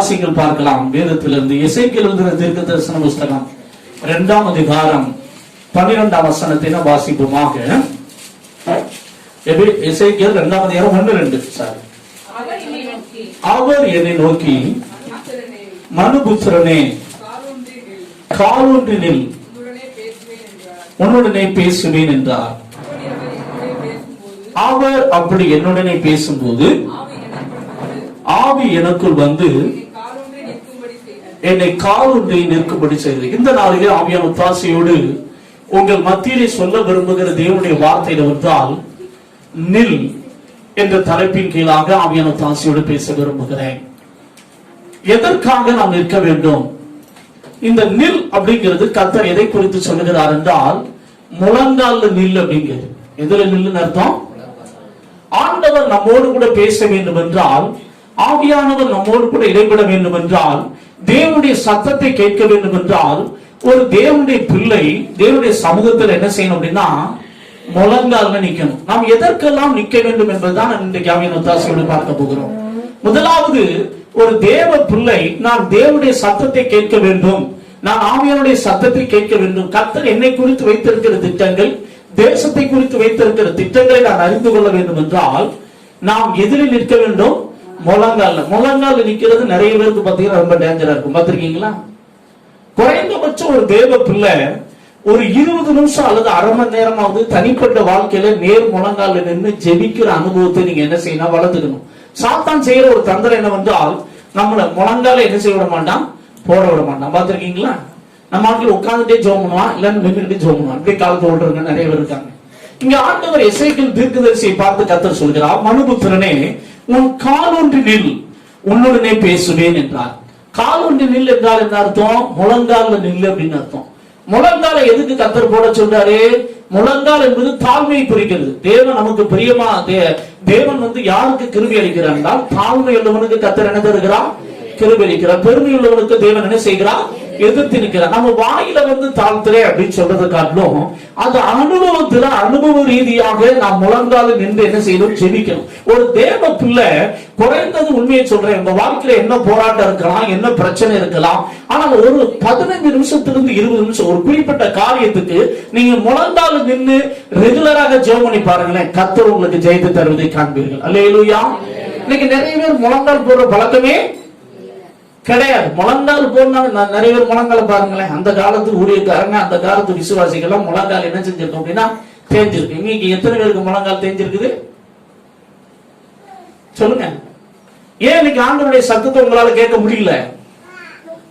வாசிகள் பார்க்கலாம். வேதத்திலிருந்து எசேக்கியேல் எழுதின தீர்க்கதரிசன புஸ்தகம் 2ஆம் அதிகாரம் 12ஆம் வசனத்தை நாம் வாசிப்போமாக. எசேக்கியேல் 2ஆம் அதிகாரம் 1-2. சாரி. அவர் என்னை நோக்கி, மனுபுத்திரனே, காலூன்றி நில், உன்னுடனே பேசுவேன் என்றார். அவர் அப்படி என்னுடனே பேசும்போது ஆவி எனக்குள் வந்து என்னை காலூன்றி நிற்கும்படி செய்தது. இந்த நாளிலே ஆவியான ஒத்தாசையோடு உங்கள் மத்தியிலே சொல்ல விரும்புகிற தேவனுடைய வார்த்தையில வந்தால் நில் என்ற தலைப்பின் கீழாக ஆவியான ஒத்தாசையோடு பேச விரும்புகிறேன். எதற்காக நாம் நிற்க வேண்டும்? இந்த நில் அப்படிங்கிறது கர்த்தர் எதை குறித்து சொல்லுகிறார் என்றால், முழங்கால நில் அப்படிங்கிறது. எதுல நில்லுன்னு அர்த்தம்? ஆண்டவர் நம்மோடு கூட பேச வேண்டும் என்றால், ஆவியானவர் நம்மோடு கூட இடைபெற வேண்டும் என்றால், தேவனுடைய சத்தத்தை கேட்க வேண்டும் என்றால், ஒரு தேவனுடைய பிள்ளை தேவனுடைய சமூகத்தில் என்ன செய்யணும் அப்படின்னா, முழங்கால நிக்கணும். நாம் எதற்கெல்லாம் நிக்க வேண்டும் என்பதுதான் இன்றைக்கு ஆவியான ஒத்தாசையோடு பார்க்க போகிறோம். முதலாவது, ஒரு தேவ பிள்ளை நான் தேவனுடைய சத்தத்தை கேட்க வேண்டும், நான் ஆவியானுடைய சத்தத்தை கேட்க வேண்டும். கர்த்தர் என்னை குறித்து வைத்திருக்கிற திட்டங்கள், தேசத்தை குறித்து வைத்திருக்கிற திட்டங்களை நான் அறிந்து கொள்ள வேண்டும் என்றால் நாம் எதிரில் நிற்க வேண்டும்? முழங்கால நிக்கிறது நிறைய பேருக்கு பாத்தீங்கன்னா ரொம்ப டேஞ்சரா இருக்கும். பாத்திருக்கீங்களா? குறைந்தபட்சம் ஒரு தேவ பிள்ளை ஒரு 20 நிமிஷம் அல்லது அரை மணி நேரமாவது தனிப்பட்ட வாழ்க்கையில நேர் முழங்கால நின்று ஜெபிக்கிற அனுபவத்தை நீங்க என்ன செய்யணும்? வளர்த்துக்கணும். சாத்தான் செய்யற ஒரு தந்திரம் என்னவென்றால், நம்மள முழங்கால என்ன செய்ய விட மாட்டான்? போட விட மாட்டான். பாத்திருக்கீங்களா? நம்ம ஆட்கள் உட்கார்ந்துட்டே ஜெபம் பண்ணுவான், இல்ல நின்றுட்டே ஜெபம் பண்ணுவான். இப்படி காலத்தை ஓடுறவங்க நிறைய பேர் இருக்காங்க. இங்க ஆண்டவர் எசேக்கியேல் தீர்க்கதரிசியை பார்த்து கர்த்தர் சொல்கிறார், மனுபுத்திரனே, உன் காலூன்றி நில், உன்னுடனே பேசுவேன் என்றார். காலூன்றி நில் என்றால் என்ன அர்த்தம்? முழங்கால நில் அப்படின்னு அர்த்தம். முழங்கால எதுக்கு கர்த்தர் போட சொல்றாரு? முழங்கால் என்பது தாழ்மையை குறிக்கிறது. தேவன் நமக்கு பிரியமா, தேவன் யாருக்கு கிருபை அளிக்கிறார் என்றால், தாழ்மை உள்ளவனுக்கு கர்த்தர் என்ன தருகிறார்? கிருபை அளிக்கிறார். பெருமை உள்ளவனுக்கு தேவன் என்ன செய்கிறார்? எதிர்த்து நிற்கிறார். நம்ம வாயில தாழ்த்துறே அப்படின்னு சொல்றது காட்டிலும் அது அனுபவத்துல அனுபவ ரீதியாக நாம் முழங்கால நின்று என்ன செய்யணும்? ஜெபிக்கணும். ஒரு தேவ பிள்ளை குறைந்தது உண்மையை சொல்றேன், உங்க வாழ்க்கையில என்ன போராட்டம் இருக்கலாம், என்ன பிரச்சனை இருக்கலாம், ஆனால் ஒரு 15 நிமிஷத்திலிருந்து 20 நிமிஷம் ஒரு குறிப்பிட்ட காரியத்துக்கு நீங்க முழங்கால நின்று ரெகுலராக ஜெபம் பண்ணி பாருங்களேன், கர்த்தர் உங்களுக்கு ஜெயித்து தருவதை காண்பீர்கள். அல்லேலூயா. இன்னைக்கு நிறைய பேர் முழங்கால் போடுற பழக்கமே கிடையாது. முழங்கால் போடுறாங்க. நிறைய பேர் முழங்கால பாருங்களேன், அந்த காலத்து ஊழியக்காரங்க, அந்த காலத்து விசுவாசிகள் எல்லாம் முழங்கால் என்ன செஞ்சிருக்கோம் அப்படின்னா தேஞ்சிருக்கு. இன்னைக்கு எத்தனை பேருக்கு முழங்கால் தேஞ்சிருக்குது? சொல்லுங்க. ஏன் இன்னைக்கு ஆண்டவருடைய சத்தத்தை உங்களால கேட்க முடியல?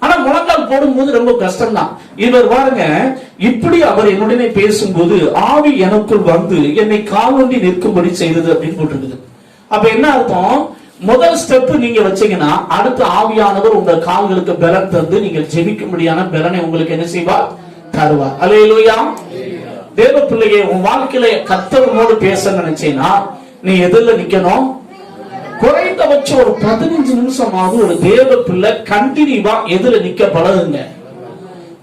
ஆனா முழங்கால் போடும்போது ரொம்ப கஷ்டம் தான். இவர் பாருங்க, இப்படி அவர் என்னுடனே பேசும்போது ஆவி எனக்குள் வந்து என்னை காலூன்றி நிற்கும்படி செய்தது அப்படின்னு போட்டிருக்குது. அப்ப என்ன அர்த்தம்? முதல் ஸ்டெப் நீங்க வச்சீங்கன்னா அடுத்த ஆவியானவர் உங்க கால்களுக்கு பலன் தந்து நீங்க ஜெபிக்கும்படியான பலனை உங்களுக்கு என்ன செய்வார்? தருவார். அல்லேலூயா. தேவ பிள்ளையே, உன் வாழ்க்கையில கர்த்தரோடு பேச நினைச்சேன்னா நீ எதிரில் நிக்கணும். குறைந்தபட்சம் ஒரு 15 நிமிஷமாவது ஒரு தேவ பிள்ளை கண்டினியூவா எதிர நிக்க பழகுங்க.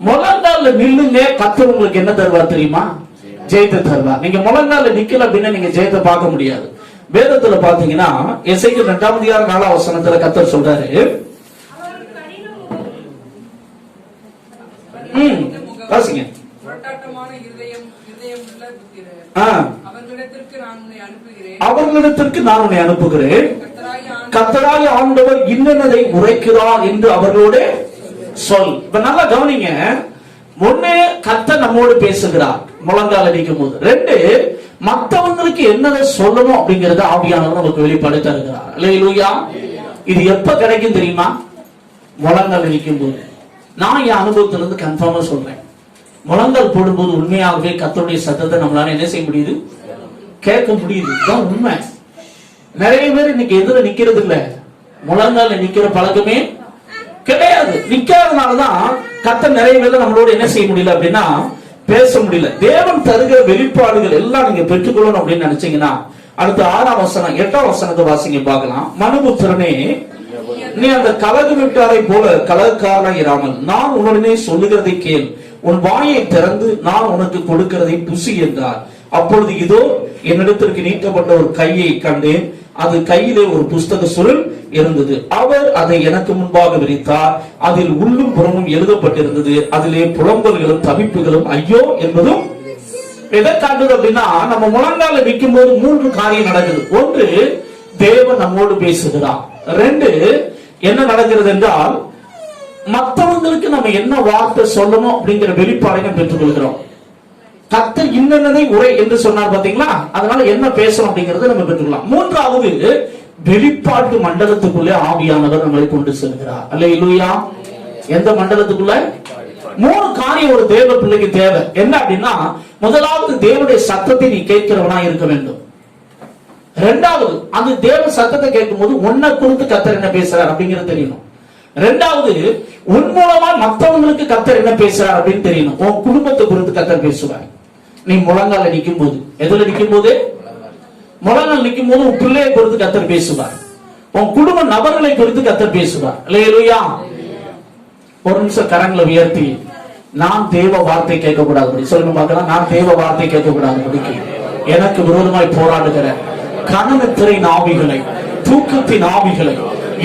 முழங்கால நில்லுங்க. கர்த்தர் உங்களுக்கு என்ன தருவார் தெரியுமா? ஜெயத்தை தருவார். நீங்க முழங்கால நிக்கல அப்படின்னா நீங்க ஜெயத்தை பார்க்க முடியாது. வேதத்துல பாத்தீங்கன்னா எசேக்கியேல் 2ஆம் அதிகாரம் 4ஆம் வசனத்துல கர்த்தர் சொல்றாரு, வாசிங்க. அவர்களிடத்திற்கு நான் உன்னை அனுப்புகிறேன், கர்த்தராகிய ஆண்டவர் இன்னதை உரைக்கிறார் என்று அவர்களோடு சொல். இப்ப நல்லா கவனிங்க. ஒண்ணு, கர்த்தர் நம்மோடு பேசுகிறார் முழங்கால நிற்கும் போது. 2, மற்றவங்களுக்கு என்னதை சொல்லணும் அப்படிங்கறத ஆவியானவர் நமக்கு வெளிப்பாடு தருகிறார். அல்லேலூயா. இது எப்ப கிடைக்கும் தெரியுமா? முழங்கால் நிற்கும் போது. நான் என் அனுபவத்திலிருந்து கன்ஃபார்மா சொல்றேன், முழங்கால் போடும்போது உண்மையாகவே கர்த்தருடைய சத்தத்தை நம்மளால என்ன செய்ய முடியுது? கேட்க முடியுது. இதுதான் உண்மை. நிறைய பேர் இன்னைக்கு எதிர நிக்கிறது இல்ல, முழங்கால நிக்கிற பழக்கமே கிடையாது. நிக்காதனாலதான் கர்த்தர் நிறைய பேர் நம்மளோட என்ன செய்ய முடியல அப்படின்னா பேச முடியல. தேவன் தருகிற வெளிப்பாடுகள் எல்லாம் நீங்க பெற்றுக்கொள்ளணும் அப்படின்னு நினைச்சீங்கன்னா அடுத்த 6ஆம் வசனம் 8ஆம் வசனத்தை வாசிங்க பார்க்கலாம். மனுபுத்திரனே, நீ அந்த கலகு விட்டாரை போல கலகக்காரனாய் இராமல் நான் உடனே சொல்லுகிறதை கேள், உன் வாயை திறந்து நான் உனக்கு கொடுக்கிறதை புசி என்றார். அப்பொழுது இதோ என்னிடத்திற்கு நீட்டப்பட்ட ஒரு கையை கண்டேன், அது கையிலே ஒரு புஸ்தக சுருள் இருந்தது. அவர் அதை எனக்கு முன்பாக விரித்தார். அதில் உள்ளும் புறமும் எழுதப்பட்டிருந்தது. அதிலே புலம்பல்களும் தவிப்புகளும் ஐயோ என்பதும். எதை காட்டுது அப்படின்னா, நம்ம முழங்கால நிற்கும் போது 3 காரியம் நடக்குது. ஒன்று, தேவன் நம்மோடு பேசுகிறார். 2, என்ன நடக்கிறது என்றால், மற்றவங்களுக்கு நம்ம என்ன வார்த்தை சொல்லணும் அப்படிங்கிற வெளிப்பாடை பெற்றுக் கொள்கிறோம். கர்த்தர் இன்னதை உரை என்று சொன்னார் பாத்தீங்களா, அதனால என்ன பேசணும் அப்படிங்கறத நம்ம பெற்றுக்கலாம். 3வது, வெளிப்பாட்டு மண்டலத்துக்குள்ளே ஆவியானவர் நம்மளை கொண்டு செல்கிறார். அல்லேலூயா. எந்த மண்டலத்துக்குள்ள? 3 காரியம் ஒரு தேவ பிள்ளைக்கு தேவை. என்ன அப்படின்னா, முதலாவது தேவனுடைய சத்தத்தை நீ கேட்கிறவனா இருக்க வேண்டும். 2வது, அந்த தேவ சத்தத்தை கேட்கும் போது உன்னை குறித்து கர்த்தர் என்ன பேசுறார் அப்படிங்கிறது தெரியணும். 2வது, உன் மூலமா மற்றவங்களுக்கு கர்த்தர் என்ன பேசுறார் அப்படின்னு தெரியணும். உன் குடும்பத்தை குறித்து கர்த்தர் பேசுவார். நீ முழங்கால நிற்கும் போது, எதுல நிற்கும் போது? முழங்கால் நிற்கும் போது உன் பிள்ளையை குறித்து கர்த்தர் பேசுவார். உன் குடும்ப நபர்களை குறித்து கர்த்தர் பேசுவார். அல்லேலூயா. ஒரு நிமிஷம் கரங்களை உயர்த்தி, நான் தேவ வார்த்தை கேட்க கூடாது சொல்லுங்க பார்க்கலாம். நான் தேவ வார்த்தை கேட்க கூடாது, எனக்கு விரோதமாய் போராடுகிற கனத்தின் ஆவிகளை, தூக்கத்தின் ஆவிகளை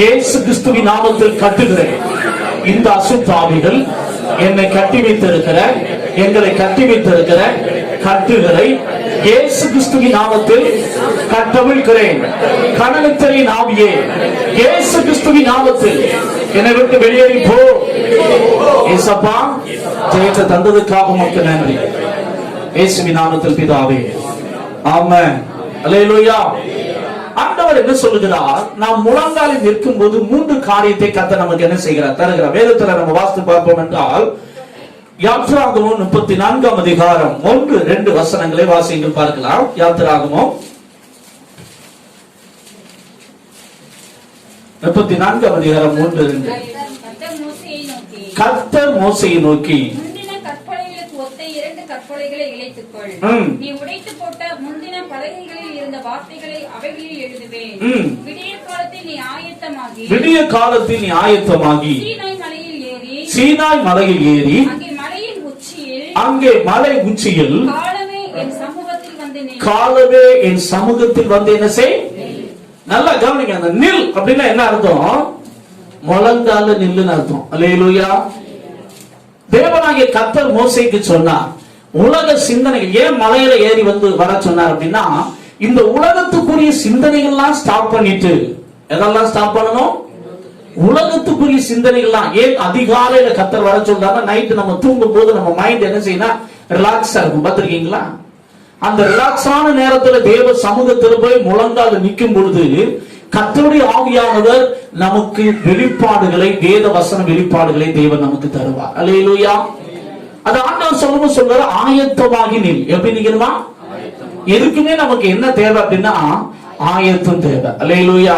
இயேசு கிறிஸ்துவின் நாமத்தில் கட்டுகிறேன். இந்த அசுத்த ஆவிகள் என்னை கட்டி வைத்திருக்கிற, எங்களை கட்டி வைத்திருக்கிற கட்டுகளை இயேசு கிறிஸ்துவின் நாமத்தில் கட்டவிழ்கிறேன். கனத்தின் ஆவியே, இயேசு கிறிஸ்துவின் நாமத்தில் என்னை விட்டு வெளியேறி போ. ஏசப்பா, ஜெயத்தை தந்ததுக்காக உமக்கு நன்றி. இயேசுவின் நாமத்தில் பிதாவே, ஆமென். அல்லேலூயா. ஆண்டவர் என்ன சொல்லுகிறார்? நாம் முழங்காலில் நிற்கும் போது 3 காரியத்தை கர்த்தர் நமக்கு என்ன செய்கிறார், தருகிறார். வேதத்துல நம்ம வாசித்து பார்ப்போம் என்றால், யாத்திராகமம் 34ஆம் அதிகாரம் 1-2 வசனங்களை வாசிங்கள் பார்க்கலாம். யாத்திராகமம் 34ஆம் அதிகாரம் 1-2. கர்த்தர் மோசேயை நோக்கி, கற்பனைகளை இழைத்துக்கொள். நீ உடைத்து போட்ட முந்தின பலகைகளில் இருந்த வார்த்தைகளை அவைகளில் எழுதுவேன். விடிய காலத்தில் நீ ஆயத்தமாகி சீனாய் மலையில் ஏறி அங்கே மலை உச்சியில் காலமே என் சமூகத்தில் வந்து என்ன செய். நல்லா கவனிங்க. அந்த நில் அப்படின்னா என்ன அர்த்தம்? முழங்கால நில்லுன்னு அர்த்தம். அல்லேலூயா. தேவனாகிய கர்த்தர் மோசேக்கு சொன்னார், உலக சிந்தனைகள் ஏன் மலையில ஏறி வந்து வர சொன்னார் அப்படின்னா, இந்த உலகத்துக்குரிய சிந்தனைகள்லாம் ஸ்டாப் பண்ணிட்டு, எதெல்லாம் ஸ்டாப் பண்ணணும்? உலகத்துக்குரிய சிந்தனைகள்லாம். ஏன் அதிகாலையில கர்த்தர் வர சொல்றாங்க? நைட்டு நம்ம தூங்கும் போது நம்ம மைண்ட் என்ன செய்யணும்? ரிலாக்ஸா இருக்கும். பார்த்திருக்கீங்களா? அந்த ரிலாக்ஸான நேரத்துல தேவ சமூகத்தில் போய் முழங்கால நிற்கும் பொழுது கர்த்தருடைய ஆவியானவர் நமக்கு வெளிப்பாடுகளை, வேத வசன வெளிப்பாடுகளை தேவன் நமக்கு தருவார். அல்லேலூயா. அது ஆண்டவர் சொல்லும்போது சொல்றாரு, ஆயத்தமாகி நில். எப்படி நிக்கணுமா? எதுக்குமே நமக்கு என்ன தேவை அப்படின்னா ஆயத்தம் தேவை. அல்லேலூயா.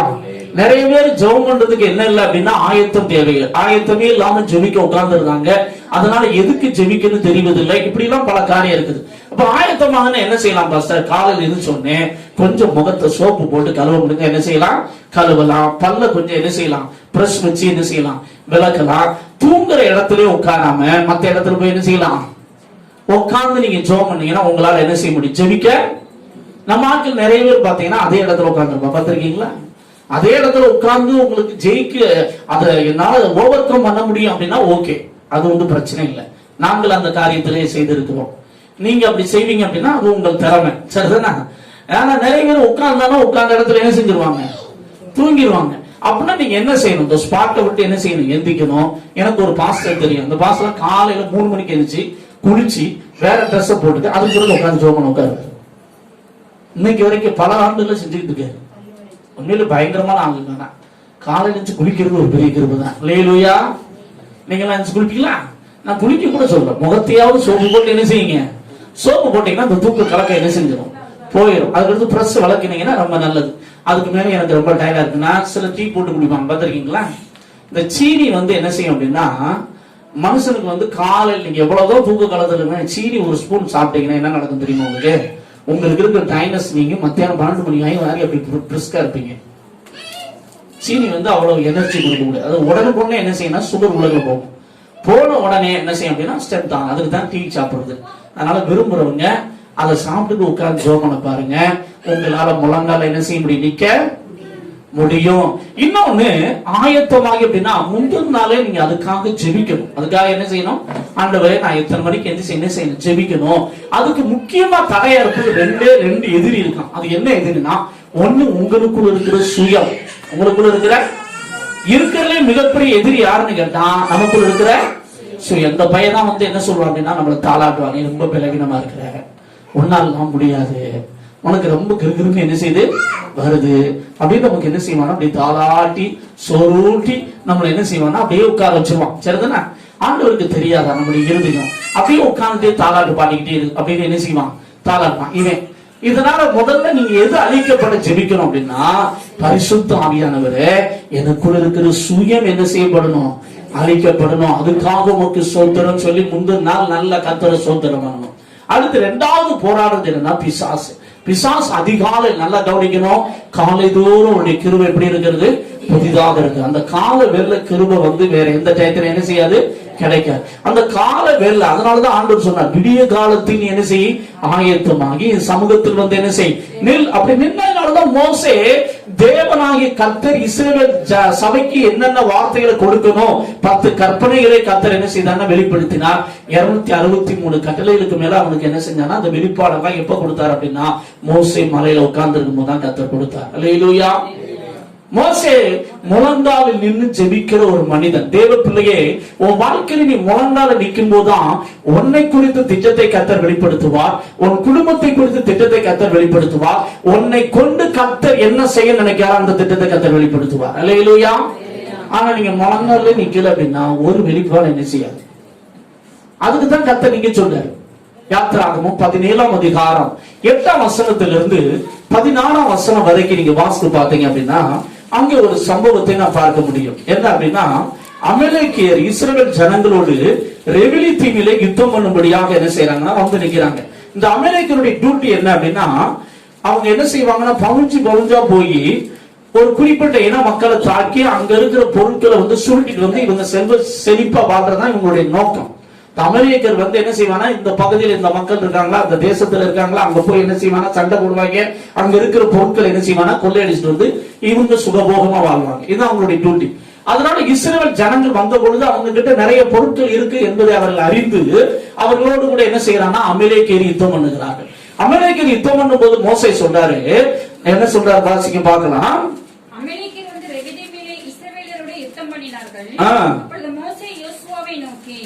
நிறைய பேர் ஜெபம் பண்றதுக்கு என்ன இல்லை அப்படின்னா ஆயத்தம் தேவையில்லை. ஆயத்தமே இல்லாம ஜெபிக்க உட்கார்ந்து இருக்காங்க. அதனால எதுக்கு ஜெபிக்கன்னு தெரிவதில்லை. இப்படி எல்லாம் பல காரியம் இருக்குது. அப்ப ஆயத்தமாக என்ன செய்யலாம் பாஸ்டர்? காலையில் இருந்து சொன்னேன், கொஞ்சம் முகத்தை சோப்பு போட்டு கழுவ முடிஞ்ச என்ன செய்யலாம்? கழுவலாம். பல்ல கொஞ்சம் என்ன செய்யலாம்? பிரஷ் வச்சு என்ன செய்யலாம்? விளக்கலாம். தூங்குற இடத்துல உட்காராம மத்த இடத்துல போய் என்ன செய்யலாம்? உட்கார்ந்து நீங்க ஜெபம் பண்ணீங்கன்னா உங்களால என்ன செய்ய முடியும்? ஜெபிக்க. நம்ம ஆட்கள் நிறைய பேர் பாத்தீங்கன்னா அதே இடத்துல உட்கார்ந்துருப்போம். பார்த்திருக்கீங்களா? அதே இடத்துல உட்கார்ந்து உங்களுக்கு ஜெயிக்க, அதை என்னால ஓவர் கம் பண்ண முடியும் அப்படின்னா ஓகே, அது ஒன்றும் பிரச்சனை இல்லை. நாங்கள் அந்த காரியத்திலே செய்திருக்கிறோம். நீங்க அப்படி செய்வீங்க அப்படின்னா அது உங்கள் திறமை. சரிதானா? ஆனா நிறைய பேர் உட்கார்ந்தாலும் உட்கார்ந்த இடத்துல என்ன செஞ்சிருவாங்க? தூங்கிடுவாங்க. அப்படின்னா நீங்க என்ன செய்யணும்? இந்த ஸ்பாட்டை விட்டு என்ன செய்யணும்? எந்திக்கணும். எனக்கு ஒரு பாஸ்டர் தெரியும். அந்த பாஸ்டர் காலையில 3 மணிக்கு எழுந்துச்சு, குளிச்சு வேற ட்ரெஸ் போட்டுட்டு அதுக்கு பிறகு உட்காந்து ஜோமன் உட்காரு. இன்னைக்கு வரைக்கும் பல ஆண்டுகள் செஞ்சுக்கிட்டு இருக்காரு. உண்மையில பயங்கரமான ஆளு தானே. காலையில இருந்து குளிக்கிறது ஒரு பெரிய கிருபை தான். அல்லேலூயா. நீங்க எல்லாம் குளிப்பீங்களா? நான் குளிக்க கூட சொல்றேன். முகத்தையாவது சோப்பு போட்டு என்ன செய்யுங்க? சோப்பு போட்டீங்கன்னா அந்த தூக்கு கலக்க என்ன செஞ்சிடும்? போயிடும். அதுக்கடுத்து பிரஸ் வளர்க்கினீங்கன்னா ரொம்ப நல்லது. அதுக்கு மேலே எனக்கு ரொம்ப டயர்டா இருக்குன்னா சில டீ போட்டு குடிப்பாங்க. பார்த்திருக்கீங்களா? இந்த சீனி என்ன செய்யும் அப்படின்னா, மனுஷனுக்கு காலையில் நீங்க எவ்வளவுதான் தூக்க கலத்துல சீனி ஒரு ஸ்பூன் சாப்பிட்டீங்கன்னா என்ன நடக்கும் தெரியுமா? உங்களுக்கு இருக்கிற டைனஸ் நீங்க மத்தியானம் 12 மணி ஆகி வாரி அப்படி பிரிஸ்கா இருப்பீங்க. சீனி அவ்வளவு எனர்ஜி கொடுக்க முடியாது. அது உடனுக்குடனே என்ன செய்யணும்? சுகர் உலக போகும். போன உடனே என்ன செய்யும் அப்படின்னா ஸ்டெப் தான். அதுக்கு தான் டீ சாப்பிடுறது. அதனால விரும்புறவங்க அதை சாப்பிட்டு உட்கார்ந்து ஜெபம் பண்ண பாருங்க. உங்களால முழங்கால என்ன செய்ய முடியும்? நிக்க முடியும். இன்னொன்னு ஆயத்தமாகி அப்படின்னா முந்தின நாளே நீங்க அதுக்காக ஜெபிக்கணும். அதுக்காக என்ன செய்யணும்? ஆண்டவரே நான் எத்தனை மணிக்கு என்ன செய்யணும்? ஜெபிக்கணும். அதுக்கு முக்கியமா தடையா இருக்கிறது ரெண்டு எதிரி இருக்கான். அது என்ன எதிரினா, ஒண்ணு உங்களுக்குள்ள இருக்கிற சுயம். உங்களுக்குள்ள இருக்கிறதுலே மிகப்பெரிய எதிரி யாருன்னு கேட்டா நமக்குள்ள இருக்கிற சுயம். இந்த பையன் தான் என்ன சொல்லுவாங்க அப்படின்னா நம்மளை தாளாட்டுவாங்க, ரொம்ப பலவீனமா இருக்கிற, ஒன்னால தான் முடியாது, உனக்கு ரொம்ப கிருகிருன்னு என்ன செய்யுது வருது அப்படின்னு நமக்கு என்ன செய்வானா அப்படி தாளாட்டி சொருட்டி நம்மளை என்ன செய்வானா அப்படியே உட்கார வச்சிருவான். சரிதானே? ஆண்டவருக்கு தெரியாதா நம்முடைய இருதயம் அப்படியே உட்கார்ந்து தாளாட்டு பாடிக்கிட்டே இருக்கு அப்படின்னு என்ன செய்வான்? தாளாட்டுவான் இவன். இதனால முதல்ல நீங்க எது அழிக்கப்பட ஜெபிக்கணும் அப்படின்னா, பரிசுத்த ஆவியானவரே எனக்குள்ள இருக்கிற சுயம் என்ன செய்யப்படணும்? அழிக்கப்படணும். அதுக்காக உமக்கு சோத்திரம் சொல்லி முந்தின நாள் நல்ல கர்த்தரை சோத்திரம் பண்ணணும். அடுத்து ரெண்டாவது போராடுறது என்னன்னா பிசாசு. பிசாசு அதிகாலை நல்லா கவனிக்கணும். காலை தோறும் உடைய கிருபை எப்படி இருக்கிறது? புதிதாக இருக்கு. அந்த கால வேலை கிருபை வேற எந்த டயத்துல என்ன செய்யாது? கிடைக்காது. அந்த கால வேலை. அதனாலதான் ஆண்டவர் சொன்னார், விடிய காலத்தில் என்ன செய்? ஆயத்தமாகி சமூகத்தில் என்ன செய்? நில். அப்படி நின்றதுனாலதான் மோசே தேவனாகிய கர்த்தர் இஸ்ரவேல் சபைக்கு என்னென்ன வார்த்தைகளை கொடுக்கணும் 10 கற்பனைகளை கர்த்தர் என்ன செய்தார்? வெளிப்படுத்தினார். 263 கட்டளைகளுக்கு மேல அவனுக்கு என்ன செஞ்சானா அந்த வெளிப்பாடெல்லாம் எப்ப கொடுத்தார் அப்படின்னா மோசே மலையில உட்கார்ந்து இருக்கும் போதுதான் கர்த்தர் கொடுத்தார். அல்லேலூயா. மோசே முழங்காலில் நின்று ஜெபிக்கிற ஒரு மனிதன். தேவ பிள்ளையே, உன் வாழ்க்கையில் நீ முழங்கால நிற்கும் போதுதான் உன்னை குறித்து திட்டத்தை கர்த்தர் வெளிப்படுத்துவார். உன் குடும்பத்தை குறித்து திட்டத்தை கர்த்தர் வெளிப்படுத்துவார். உன்னை கொண்டு கர்த்தர் என்ன செய்ய நினைக்கிறார் அந்த திட்டத்தை கர்த்தர் வெளிப்படுத்துவார். அல்லேலூயா. ஆனா நீங்க முழங்கால நிக்கல அப்படின்னா ஒரு வெளிப்பாடு என்ன செய்யாது. அதுக்குதான் கர்த்தர் நீங்க சொல்றாரு. யாத்திராகமம் 17ஆம் அதிகாரம் 8ஆம் வசனத்திலிருந்து 14ஆம் வசனம் வரைக்கும் நீங்க வாசித்து பார்த்தீங்க அப்படின்னா அங்கே ஒரு சம்பவத்தை நான் பார்க்க முடியும். என்ன அப்படின்னா, அமலேக்கியர் இஸ்ரவேல் ஜனங்களோடு ரெவிலி தீவிலே யுத்தம் பண்ணும்படியாக என்ன செய்யறாங்கன்னா வந்து நிக்கிறாங்க. இந்த அமலேக்கியருடைய டியூட்டி என்ன அப்படின்னா, அவங்க என்ன செய்வாங்கன்னா பவுஞ்சா போய் ஒரு குறிப்பிட்ட இன மக்களை தாக்கி அங்க இருக்கிற பொருட்களை சுருட்டிட்டு இவங்க செழிப்பா வாழ்றதுதான் இவங்களுடைய நோக்கம். அமெரிக்கர் என்ன செய்வானா, இந்த பகுதியில் இந்த மக்கள் இருக்காங்களா, அந்த தேசத்துல இருக்காங்களா, அங்க போய் என்ன செய்வானா சண்டை போடுவாங்க. அங்க இருக்கிற பொருட்கள் என்ன செய்வானா கொள்ளையடிச்சுட்டு இவங்க சுகபோகமா வாழ்வாங்க. இது அவங்களுடைய டியூட்டி. அதனால இஸ்ரவேல் ஜனங்கள் வந்த பொழுது அவங்க கிட்ட நிறைய பொருட்கள் இருக்கு என்பதை அவர்கள் அறிந்து அவர்களோடு கூட என்ன செய்யறாங்கன்னா அமலேக்கியர் யுத்தம் பண்ணுகிறார்கள். அமலேக்கியர் யுத்தம் பண்ணும் போது மோசே சொல்றாரு, என்ன சொல்றாரு வாசிக்க பார்க்கலாம்.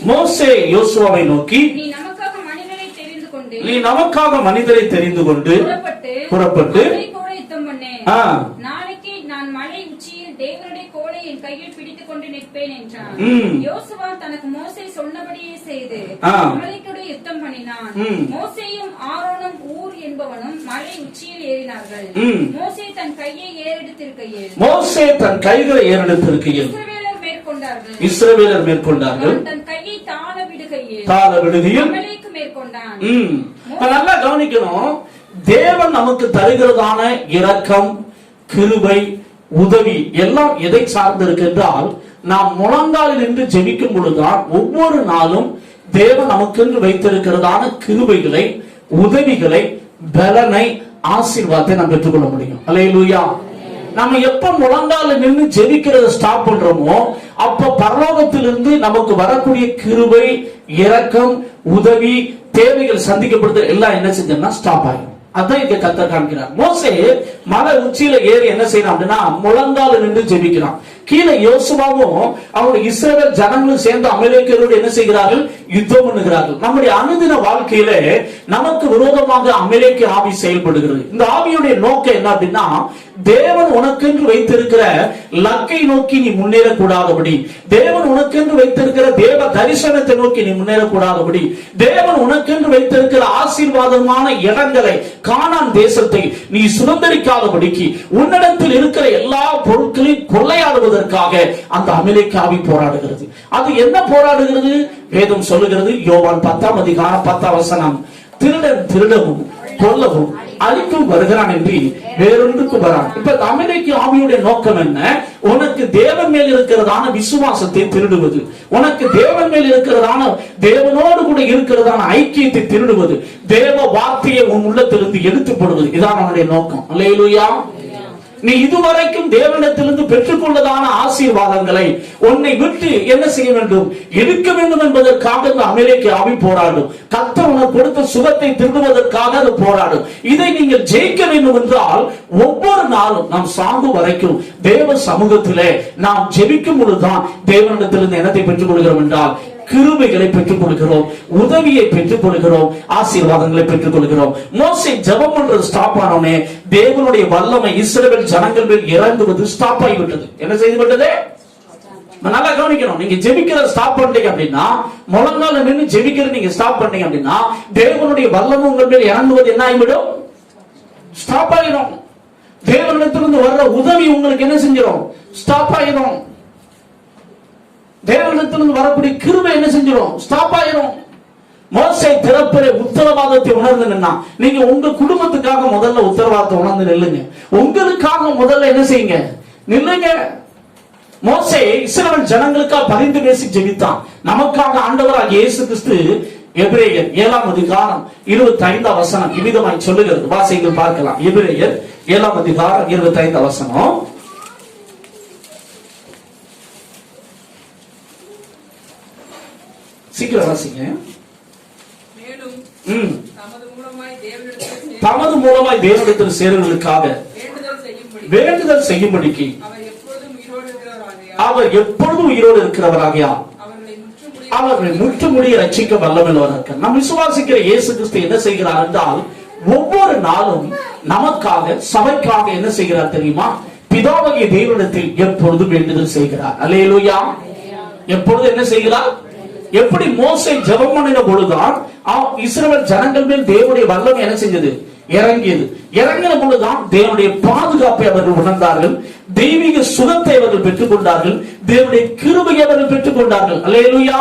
மோசே யோசுவாவை நோக்கி நீ நமக்காக மனிதரை தெரிந்து கொண்டு புறப்பட்டு நாளைக்கு நான் மலை உச்சியில் தேவனுடைய கோலை என் கையில் பிடித்துக் கொண்டு நிற்பேன் என்றான். யோசுவா தனக்கு மோசே சொன்னபடியே செய்து அமலேக்கியரோடு யுத்தம் பண்ணினான். மோசேயும் ஆரோனும் ஊர் என்பவனும் மலை உச்சியில் ஏறினார்கள். மோசே தன் கையை ஏறெடுத்திருக்கையில் இஸ்ரவேலர் மேற்கொண்டார்கள். தாழ விடுகையில் நல்லா கவனிக்கணும். தேவன் நமக்கு தருகிறதான இரக்கம், கிருபை, உதவி எல்லாம் எதை சார்ந்து இருக்கு என்றால், நாம் முழங்காலில் நின்று ஜெபிக்கும் பொழுதுதான் ஒவ்வொரு நாளும் தேவன் நமக்கு வைத்திருக்கிறதான கிருபைகளை, உதவிகளை, பலனை, ஆசீர்வாதத்தை நாம் பெற்றுக்கொள்ள முடியும். அல்லேலூயா. நம்ம எப்ப முழங்கால நின்று ஜெபிக்கிறத ஸ்டாப் பண்றோமோ அப்ப பரலோகத்திலிருந்து நமக்கு வரக்கூடிய கிருபை, இரக்கம், உதவி, தேவைகள் சந்திக்கப்படுது எல்லாம் என்ன செஞ்சோம்னா ஸ்டாப் ஆகும். அதான் இங்க கர்த்தர் காண்கிறார். மோசே மலை உச்சியில ஏறி என்ன செய்யறான் அப்படின்னா முழங்கால நின்று ஜெபிக்கிறான். கீழே யோசுவாவும் அவருடைய இஸ்ரவேல் ஜனங்களும் சேர்ந்து அமலேக்கியரோடு என்ன செய்கிறார்கள்? யுத்தம் பண்ணுகிறார்கள். நம்முடைய அனுதின வாழ்க்கையில நமக்கு விரோதமாக அமலேக்கிய ஆவி செயல்படுகிறது. இந்த ஆவியுடைய நோக்கம் என்ன அப்படின்னா, தேவன் உனக்கென்று வைத்திருக்கிற லக்கை நோக்கி நீ முன்னேறக்கூடாதபடி, தேவன் உனக்கென்று வைத்திருக்கிற தேவ தரிசனத்தை நோக்கி நீ முன்னேறக்கூடாதபடி, தேவன் உனக்கென்று வைத்திருக்கிற ஆசீர்வாதமான இடங்களை, கானான் தேசத்தை நீ சுதந்திரிக்காதபடிக்கு உன்னிடத்தில் இருக்கிற எல்லா பொருட்களையும் கொள்ளையாடுவதற்காக அந்த அமலேக்கிய ஆவி போராடுகிறது. அது என்ன போராடுகிறது? வேதம் சொல்லுகிறது, யோவான் 10ஆம் அதிகாரம் 10ஆம் வசனம், திருடன் திருடவும் கொல்லவும் அழிக்கும் வருகிறான் என்று வேறொன்றுக்கு வரான். இப்ப அமெரிக்க ஆவியுடைய நோக்கம் என்ன? உனக்கு தேவன் மேல் இருக்கிறதான விசுவாசத்தை திருடுவது, உனக்கு தேவன் மேல் இருக்கிறதான தேவனோடு கூட இருக்கிறதான ஐக்கியத்தை திருடுவது, தேவ வார்த்தையை உன் உள்ளத்திலிருந்து எடுத்து போடுவது. இதான் அவனுடைய நோக்கம். அல்லேலூயா. நீ இதுவரைக்கும் தேவனிடத்திலிருந்து பெற்றுக்கொண்டதான ஆசீர்வாதங்களை உன்னை விட்டு என்ன செய்ய வேண்டும்? எடுக்க வேண்டும் என்பதற்காக இந்த அமெரிக்க ஆவி போராடும். கர்த்தர் உனக்கு கொடுத்த சுகத்தை திருடுவதற்காக அது போராடும். இதை நீங்கள் ஜெயிக்க வேண்டும் என்றால் ஒவ்வொரு நாளும் நாம் சாகும் வரைக்கும் தேவ சமூகத்திலே நாம் ஜெபிக்கும் பொழுதுதான் தேவனிடத்திலிருந்து என்னத்தை பெற்றுக் கொள்கிறோம் என்றால் கிருபைகளை பெற்றுக் கொள்கிறோம், உதவியை பெற்றுக் கொள்கிறோம், ஆசீர்வாதங்களை பெற்றுக் கொள்கிறோம். மோசே ஜெபம் பண்றது ஸ்டாப் ஆனோனே தேவனுடைய வல்லமை இஸ்ரவேல் ஜனங்கள் மேல் இறங்குவது ஸ்டாப் ஆகிவிட்டது. என்ன செய்துவிட்டது? நல்லா கவனிக்கணும். நீங்க ஜெபிக்கிறத ஸ்டாப் பண்ணீங்க அப்படின்னா, முழங்கால நின்று ஜெபிக்கிறத நீங்க ஸ்டாப் பண்ணீங்க அப்படின்னா, தேவனுடைய வல்லமை உங்கள் மேல் இறங்குவது என்ன ஆகிவிடும்? ஸ்டாப் ஆகிடும். தேவனிடத்திலிருந்து வர்ற உதவி உங்களுக்கு என்ன செஞ்சிடும்? ஸ்டாப் ஆகிடும். தேவனிடத்திலிருந்து வரக்கூடிய கிருபை என்ன செஞ்சிடும்? ஸ்டாப் ஆயிரும். மோசே திறப்பிலே உத்தரவாதத்தை உணர்ந்து நின்னா. நீங்க உங்க குடும்பத்துக்காக முதல்ல உத்தரவாதத்தை உணர்ந்து நில்லுங்க. உங்களுக்காக முதல்ல என்ன செய்யுங்க? நில்லுங்க. மோசே இஸ்ரவேல் ஜனங்களுக்காக பரிந்து பேசி ஜெபித்தான். நமக்காக ஆண்டவராகிய இயேசு கிறிஸ்து எபிரேயர் 7ஆம் அதிகாரம் 25ஆம் வசனம் இவ்விதமாய் சொல்லுகிறது. வாசிங்கள் பார்க்கலாம். எபிரேயர் 7ஆம் அதிகாரம் 25ஆம் வசனம். சீக்கிரம் வாசிங்க. தமது மூலமாய் தேவனிடத்தில் சேருவதற்காக வேண்டுதல் செய்யும்படிக்கு அவர் எப்பொழுதும் உயிரோடு இருக்கிறவராகியா அவர்களை முற்றுமுடிய ரட்சிக்க வல்லமையுள்ளவராக. நாம் விசுவாசிக்கிற இயேசு கிறிஸ்து என்ன செய்கிறார் என்றால், ஒவ்வொரு நாளும் நமக்காக சபைக்காக என்ன செய்கிறார் தெரியுமா? பிதாவாகிய தேவனிடத்தில் எப்பொழுதும் வேண்டுதல் செய்கிறார். அல்லேலூயா. எப்பொழுது என்ன செய்கிறார்? எப்படி மோசே ஜெபம் பண்ணின பொழுதுதான் இஸ்ரவேல் ஜனங்கள் மேல் தேவனுடைய வல்லமை என்ன செஞ்சது? இறங்கியது. இறங்கின பொழுதுதான் தேவனுடைய பாதுகாப்பை அவர்கள் உணர்ந்தார்கள், தெய்வீக சுகத்தை அவர்கள் பெற்றுக் கொண்டார்கள், தேவனுடைய கிருபையை அவர்கள் பெற்றுக் கொண்டார்கள். அல்லேலூயா.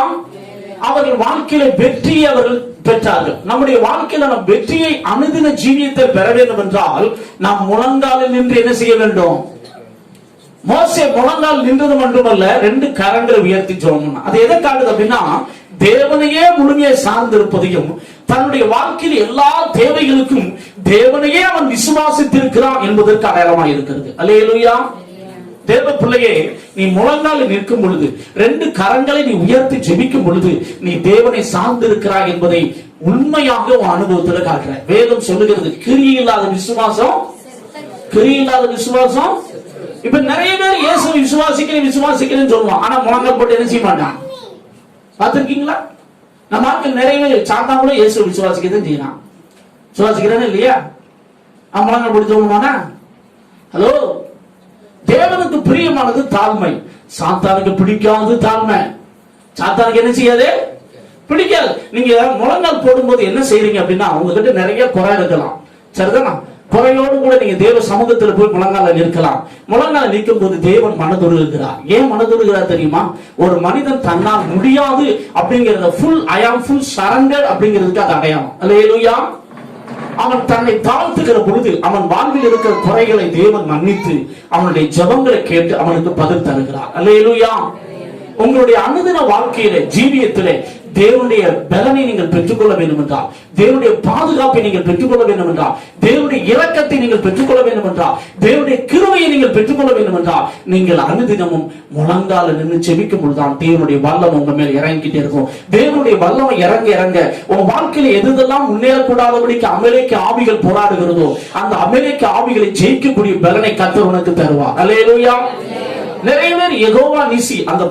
அவர்கள் வாழ்க்கையில வெற்றியை அவர்கள் பெற்றார்கள். நம்முடைய வாழ்க்கையில நாம் வெற்றியை அனுதின ஜீவியத்தை பெற வேண்டும் என்றால் நாம் முழங்காலில் நின்று என்ன செய்ய வேண்டும்? மோசே முழங்கால் நின்றது மட்டுமல்ல, 2 கரங்களை உயர்த்தி ஜெபம். அது எதை காட்டுது அப்படின்னா, தேவனையே முழுமையை சார்ந்திருப்பதையும் தன்னுடைய வாழ்க்கையில் எல்லா தேவைகளுக்கும் தேவனையே அவன் விசுவாசித்திருக்கிறான் என்பதற்கு அடையாளமாக இருக்கிறது. அல்லேலூயா. தேவ பிள்ளையே, நீ முழங்கால் நிற்கும் பொழுது 2 கரங்களை நீ உயர்த்தி ஜெபிக்கும் பொழுது நீ தேவனை சார்ந்திருக்கிறாய் என்பதை உண்மையாக உன் அனுபவத்தில் காட்டுற. வேதம் சொல்லுகிறது, கிரியில்லாத விசுவாசம், கிரியில்லாத விசுவாசம். இப்ப நிறைய பேர் இயேசுவை விசுவாசிக்கிறேன்னு சொல்லுவான், ஆனா முழங்கால் போட்டு என்ன செய்ய மாட்டான். பார்த்திருக்கீங்களா? நம்ம ஆட்கள் நிறைய பேர் சாத்தா கூட இயேசுவை விசுவாசிக்கதான் செய்யறான். விசுவாசிக்கிறேன்னு இல்லையா? முழங்கால் போட்டு சொல்லுவானா? ஹலோ, தேவனுக்கு பிரியமானது தாழ்மை, சாத்தானுக்கு பிடிக்காது தாழ்மை. சாத்தானுக்கு என்ன செய்யாது? பிடிக்காது. நீங்க முழங்கால் போடும்போது என்ன செய்றீங்க அப்படின்னா, உங்ககிட்ட நிறைய குறை இருக்கலாம், சரிதானா? குறையோடு கூட நீங்க தேவ சமூகத்தில் போய் முழங்கால நிற்கலாம். முழங்கால நிற்கும் போது தேவன் மனதுருகிறார். ஏன் மனதுருகிறார் தெரியுமா? ஒரு மனிதன் தன்னால் முடியாது அப்படிங்கறத ஐ ஆம் ஃபுல் சரண்டர் அப்படிங்கிறதுக்கு அது அடையாளம். அல்லேலூயா. அவன் தன்னை தாழ்த்துகிற பொழுது அவன் வாழ்வில் இருக்கிற குறைகளை தேவன் மன்னித்து அவனுடைய ஜெபங்களை கேட்டு அவனுக்கு பதில் தருகிறார். அல்லேலூயா. உங்களுடைய அனுதின வாழ்க்கையில ஜீவியத்திலே தேவனுடைய பலனை நீங்கள் பெற்றுக்கொள்ள வேண்டும் என்றால், தேவனுடைய பாதுகாப்பை நீங்கள் பெற்றுக்கொள்ள வேண்டும் என்றால், தேவனுடைய இரக்கத்தை நீங்கள் பெற்றுக்கொள்ள வேண்டும் என்றால், தேவனுடைய கிருபையை நீங்கள் பெற்றுக்கொள்ள வேண்டும் என்றால், நீங்கள் அனுதினமும் முழங்கால நின்று ஜெபிக்கும் பொழுதுதான் தேவனுடைய வல்லமை உங்க மேல இறங்கிட்டே இருக்கும். தேவனுடைய வல்லமை இறங்க இறங்க உங்க வாழ்க்கையில எதெல்லாம் முன்னேறக்கூடாதபடிக்கு அமெரிக்க ஆவிகள் போராடுகிறதோ அந்த அமெரிக்க ஆவிகளை ஜெயிக்கக்கூடிய பலனை கர்த்தர் உனக்கு தருவார். அல்லேலூயா. நிறைய பேர் யெகோவா நிசி, அந்த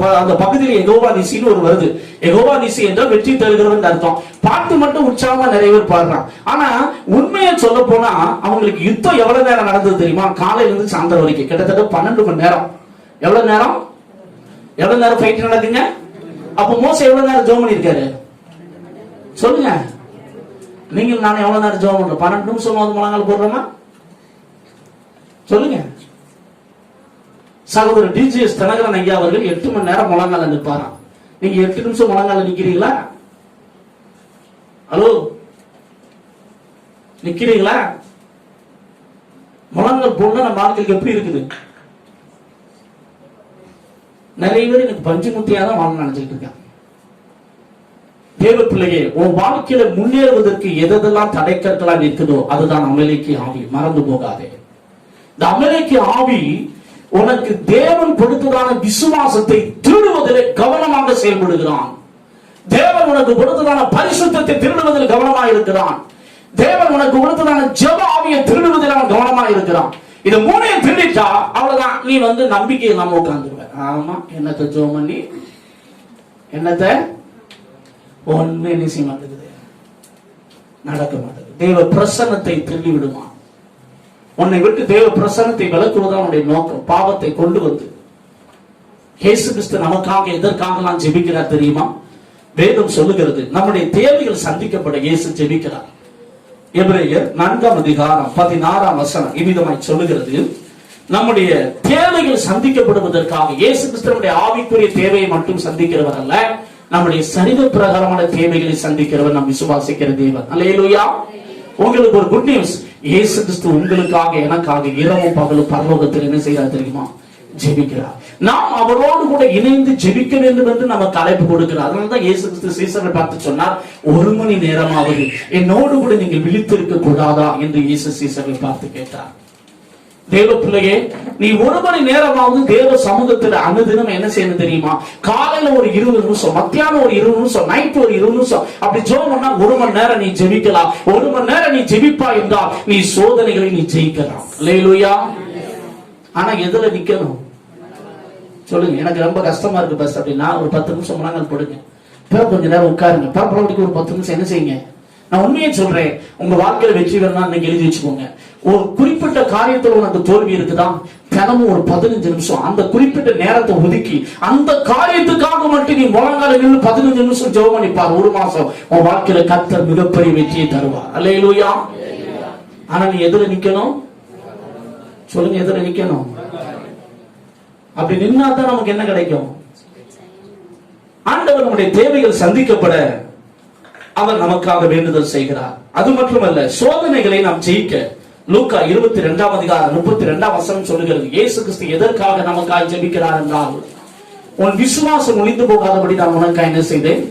பகுதியில் யெகோவா நிசின்னு ஒரு வருது. யெகோவா நிசி என்றால் வெற்றி தருகிறவன் அர்த்தம். பாட்டு மட்டும் உற்சாகமா நிறைய பேர் பாடுறான். ஆனா உண்மையை சொல்ல போனா அவங்களுக்கு யுத்தம் எவ்வளவு நேரம் நடந்தது தெரியுமா? காலையில இருந்து சாயந்தரம் வரைக்கும் கிட்டத்தட்ட 12 மணி நேரம். எவ்வளவு நேரம் ஃபைட் நடக்குங்க? அப்ப மோசே எவ்வளவு நேரம் ஜெபம் பண்ணிருக்காரு சொல்லுங்க. நீங்க நானும் எவ்வளவு நேரம் ஜெபம் பண்றோம்? 12 நிமிஷம் முழங்கால் போடுறோமா? சொல்லுங்க. சகோதரர் டிஜிஎஸ் தினகரன் ஐயா அவர்கள் 8 மணி நேரம் முழங்கால நிற்பாராம். நீங்க 8 நிமிஷம் முழங்கால நிக்கிறீங்களா? ஹலோ, நிக்கிறீங்களா? முழங்கால் போடணும். நம்ம ஆட்களுக்கு எப்படி இருக்குது? நிறைய பேர் எனக்கு பஞ்சு முத்தியா தான் வாழ நினைச்சிட்டு இருக்காங்க. தேவ பிள்ளையே, உன் வாழ்க்கையில முன்னேறுவதற்கு எதெல்லாம் தடைக்கற்களா நிற்குதோ அதுதான் அமலேக்கிய ஆவி. மறந்து போகாதே. இந்த அமலேக்கிய ஆவி உனக்கு தேவன் கொடுத்ததான விசுவாசத்தை திருடுவதில் கவனமாக செயல்படுகிறான். தேவன் உனக்கு கொடுத்ததான பரிசுத்தத்தை திருடுவதில் கவனமாக இருக்கிறான். தேவன் உனக்கு கொடுத்ததான ஜெப ஆவியை திருடுவதில் அவன் கவனமாக இருக்கிறான். இதை மூணையும் திருடிட்டா அவ்வளவுதான், நீ நம்பிக்கை இல்லாம உட்கார்ந்துருவ. ஆமா, என்னத்தை ஜெபம் பண்ணி என்னத்தை ஒண்ணு நிச்சயம் மாட்டேங்குது, நடக்க மாட்டேங்குது. தேவ பிரசன்னத்தை திருடி விடுவான். உன்னை விட்டு தேவ பிரசன்னத்தை விலக்குவதான் உன்னுடைய நோக்கம். பாவத்தை கொண்டு வந்து இயேசு கிறிஸ்து நமக்காக எதற்காக ஜெபிக்கிறார் தெரியுமா? வேதம் சொல்லுகிறது, நம்முடைய தேவைகள் சந்திக்கப்பட இயேசு ஜெபிக்கிறார். எபிரேயர் 4:16 இவ்விதமாய் சொல்லுகிறது, நம்முடைய தேவைகள் சந்திக்கப்படுவதற்காக இயேசு கிறிஸ்துவினுடைய ஆவிக்குரிய தேவையை மட்டும் சந்திக்கிறவர் அல்ல, நம்முடைய சரீர பிரகாரமான தேவைகளை சந்திக்கிறவர் நாம் விசுவாசிக்கிற தேவன். அல்லேலூயா. உங்களுக்கு ஒரு குட் நியூஸ், இயேசு கிறிஸ்து உங்களுக்காக எனக்காக இரவும் பகலும் பரலோகத்தில் என்ன செய்யறார் தெரியுமா? ஜெபிக்கிறார். நாம் அவரோடு கூட இணைந்து ஜெபிக்க வேண்டும் என்று நமக்கு அழைப்பு கொடுக்கிறார். அதனால்தான் இயேசு கிறிஸ்து சீசரை பார்த்து சொன்னார், 1 மணி நேரமாவது என்னோடு கூட நீங்கள் விழித்திருக்க கூடாதா என்று இயேசு சீசரை பார்த்து கேட்டார். தேவ பிள்ளையே, நீ 1 மணி நேரமாவது தேவ சமூகத்தில் அனுதினம் என்ன செய்யணும் தெரியுமா? காலையில ஒரு 20 நிமிஷம், மத்தியானம் ஒரு 20 நிமிஷம், நைட் ஒரு 20 நிமிஷம் அப்படி ஜெபம் பண்ணா 1 மணி நேரம் நீ ஜெபிக்கலாம். 1 மணி நேரம் நீ ஜெபிப்பா என்றால் நீ சோதனைகளை நீ ஜெயிக்கலாம். அல்லேலூயா. ஆனா எதுல நிக்கணும் சொல்லுங்க? எனக்கு ரொம்ப கஷ்டமா இருக்கு பஸ் அப்படின்னா ஒரு 10 நிமிஷம் முன்னாங்க போடுங்க, கொஞ்ச நேரம் உட்காருங்க, பரவாயில்லைக்கு ஒரு 10 நிமிஷம் என்ன செய்யுங்க. நான் உண்மையை சொல்றேன், உங்க வாழ்க்கையில வெற்றி பெறணும் இன்னைக்கு எழுதி வச்சுக்கோங்க. ஒரு குறிப்பிட்ட காரியத்தில் உனக்கு தோல்வி இருக்குதா, தினமும் ஒரு 15 நிமிஷம் அந்த குறிப்பிட்ட நேரத்தை ஒதுக்கி அந்த காரியத்துக்காக மட்டும் நீ முழங்கால நின்று 15 நிமிஷம் ஜெபம் பண்ணிப்பார். 1 மாசம் உன் வாழ்க்கையில கர்த்தர் மிகப்பெரிய வெற்றியை தருவார். அல்லேலூயா. ஆனா நீ எதுல நிக்கணும் சொல்லுங்க? எதுல நிக்கணும்? அப்படி நின்னாதான் நமக்கு என்ன கிடைக்கும்? ஆண்டவர் நம்முடைய தேவைகள் சந்திக்கப்பட அவர் நமக்காக வேண்டுதல் செய்கிறார். அது மட்டுமல்ல, சோதனைகளை நாம் ஜெயிக்க லூக்கா 22:32 சொல்லுகிறது, இயேசு கிறிஸ்து எதற்காக நமக்காக ஜெபிக்கிறார் என்றால், உன் விசுவாசம் ஒளிந்து போகாதபடி நான் உனக்காக என்ன செய்தேன்?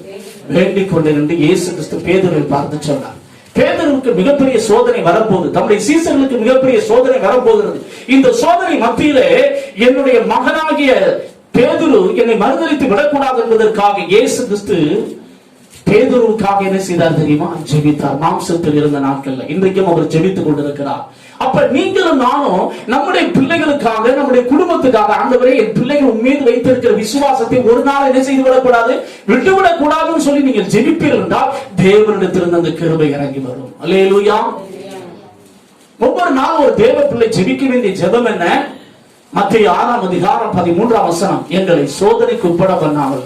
வேண்டிக் கொண்டிருந்து இயேசு கிறிஸ்து பேதுருவை பார்த்து சொன்னார். பேதுருவுக்கு மிகப்பெரிய சோதனை வரப்போகுது, தம்முடைய சீசர்களுக்கு மிகப்பெரிய சோதனை வரப்போகிறது. இந்த சோதனை மத்தியிலே என்னுடைய மகனாகிய பேதுரு என்னை மறுதலித்து விடக்கூடாது என்பதற்காக இயேசு கிறிஸ்து பேதுருவுக்காக என்ன செய்தார் தெரியுமா? ஜெபித்தார். மாம்சத்தில் இருந்த நாட்கள்ல இன்றைக்கும் அவர் ஜெபித்துக் கொண்டிருக்கிறார். அப்ப நீங்களும் நானும் நம்முடைய பிள்ளைகளுக்காக, நம்முடைய குடும்பத்துக்காக, ஆண்டவரே என் பிள்ளைகள் உண்மையில் வைத்திருக்கிற விசுவாசத்தை ஒரு நாள் என்ன செய்து விடக்கூடாது, விட்டுவிடக் கூடாதுன்னு சொல்லி நீங்கள் ஜெபிப்பீர்கள் என்றால் தேவனிடத்திலிருந்து அந்த கிருபை இறங்கி வரும். அல்லேலூயா. ஒவ்வொரு நாளும் ஒரு தேவ பிள்ளை ஜெபிக்க வேண்டிய ஜெபம் என்ன? மத்தேயு 6:13 எங்களை சோதனைக்கு உட்பட பண்ணாமல்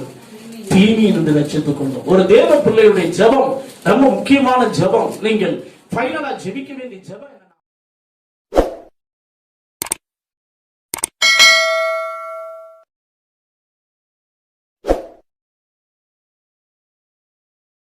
தீனி என்று ரட்சித்துக் கொண்டோம். ஒரு தேவ பிள்ளையுடைய ஜெபம் ரொம்ப முக்கியமான ஜெபம். நீங்கள் ஃபைனலா ஜெபிக்க வேண்டிய ஜெபம்